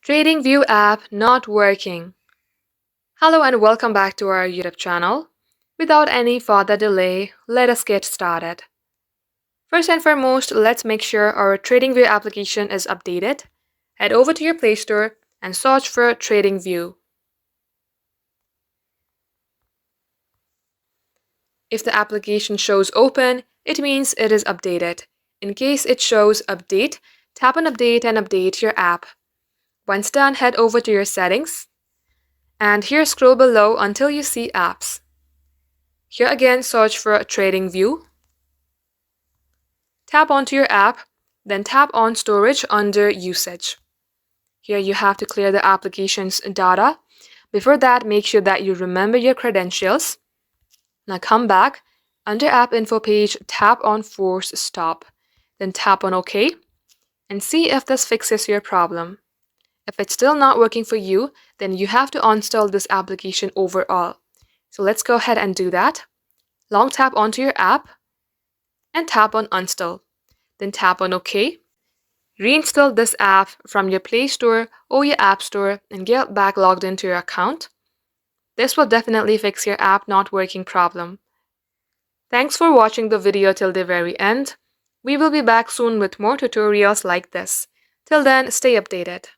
TradingView app not working. Hello and welcome back to our YouTube channel. Without any further delay, let us get started. First and foremost, let's make sure our TradingView application is updated. Head over to your Play Store and search for TradingView. If the application shows open, it means it is updated. In case it shows update, tap on update and update your app. Once done, head over to your settings. And here scroll below until you see apps. Here again search for TradingView. Tap onto your app, then tap on storage under usage. Here you have to clear the application's data. Before that, make sure that you remember your credentials. Now come back, under app info page, tap on force stop. Then tap on OK and see if this fixes your problem. If it's still not working for you, then you have to uninstall this application overall. So let's go ahead and do that. Long tap onto your app and tap on uninstall. Then tap on OK. Reinstall this app from your Play Store or your App Store and get back logged into your account. This will definitely fix your app not working problem. Thanks for watching the video till the very end. We will be back soon with more tutorials like this. Till then, stay updated.